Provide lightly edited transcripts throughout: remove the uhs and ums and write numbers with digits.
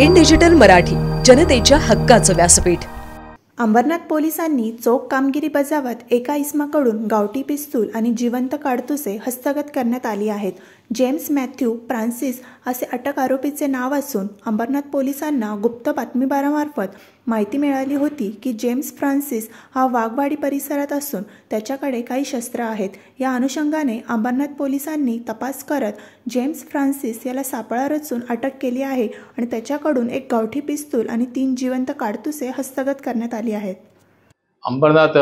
In digital Marathi, जनतेच्या हक्काचं व्यासपीठ। अंबरनाथ पोलिसांनी चोख कामगिरी बजावत एका इसमाकडून गावठी पिस्तूल आणि जिवंत काडतुसे हस्तगत करण्यात आली आहेत। जेम्स मॅथ्यू फ्रान्सिस असे अटक आरोपीचे नाव असून अंबरनाथ पोलिसांना गुप्त बातमीदारामार्फत माहिती मिळाली होती की जेम्स फ्रान्सिस हा वाघवाडी परिसरात असून त्याच्याकडे काही शस्त्र आहेत। या अनुषंगाने अंबरनाथ पोलिसांनी तपास करत जेम्स फ्रान्सिस याला सापळा रचून अटक केली आहे आणि त्याच्याकडून एक गावठी पिस्तूल आणि 3 जिवंत काडतुसे हस्तगत करण्यात आली आहेत। अंबरनाथ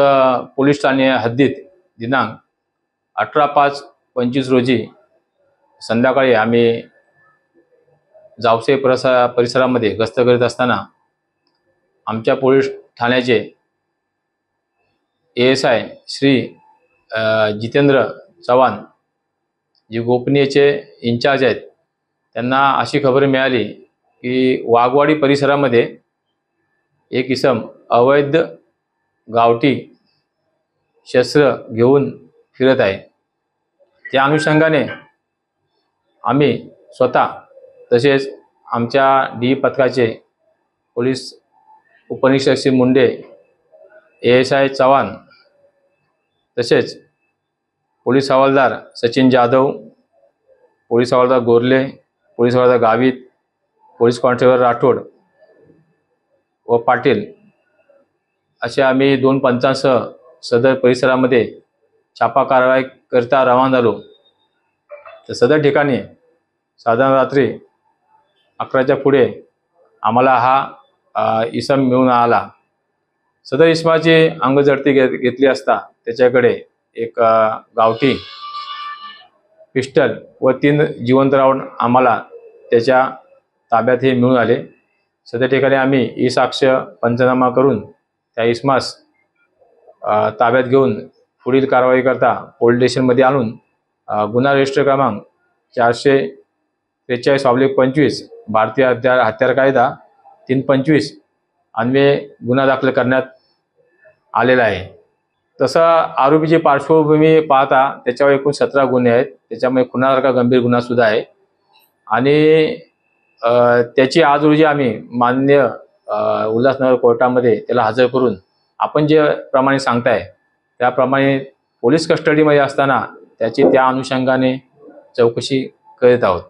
पोलीस ठाणे हद्दीत दिनांक 18/5/25 रोजी संध्याकाळी आम्ही जावसे परिसरामध्ये गस्त करीत असताना आमच्या पोलीस ठाण्याचे ASI श्री जितेंद्र चव्हाण जे गोपनीयचे इंचार्ज आहेत त्यांना अशी खबर मिळाली की वाघवाडी परिसरामध्ये एक इसम अवैध गावठी शस्त्र घेऊन फिरत आहे। त्या अनुषंगाने आम्ही स्वतः तसेच आमच्या डी पथकाचे पोलीस उपनिरीक्षक श्री मुंडे, ASI चव्हाण तसेच पोलीस हवालदार सचिन जाधव, पोलीस हवालदार गोरले, पोलीस हवालदार गावित, पोलीस कॉन्स्टेबल राठोड व पाटील असे आम्ही 2 पंचांसह सदर परिसरामध्ये छापा कारवाई करता रवाना झालो। तर सदर ठिकाणी साधारण रात्री 11च्या पुढे आम्हाला हा इसम मिळून आला। सदर इसमाची अंगझडती घेतली असता त्याच्याकडे एक गावठी पिस्टल व 3 जिवंत राऊंड आम्हाला त्याच्या ताब्यात हे मिळून आले। सदर ठिकाणी आम्ही ई-साक्ष पंचनामा करून त्या इसमास ताब्यात घेऊन पुढील कारवाई करता पोलीस स्टेशनमध्ये आणून गुन्हा रजिस्टर क्रमांक 443/25 भारतीय हत्यार कायदा 325 अन्वये गुन्हा दाखल करण्यात आलेला आहे। तसा आरोपीची पार्श्वभूमी पाहता त्याच्यावर एकूण 17 गुन्हे आहेत। त्याच्यामध्ये खुनासारखा गंभीर गुन्हा सुद्धा आहे आणि त्याची आज रोजी आम्ही मान्य उल्हासनगर कोर्टामध्ये त्याला हजर करून आपण जे प्रमाणे सांगताय त्याप्रमाणे पोलीस कस्टडीमध्ये असताना त्याची त्या अनुषंगाने चौकशी करीत आहोत।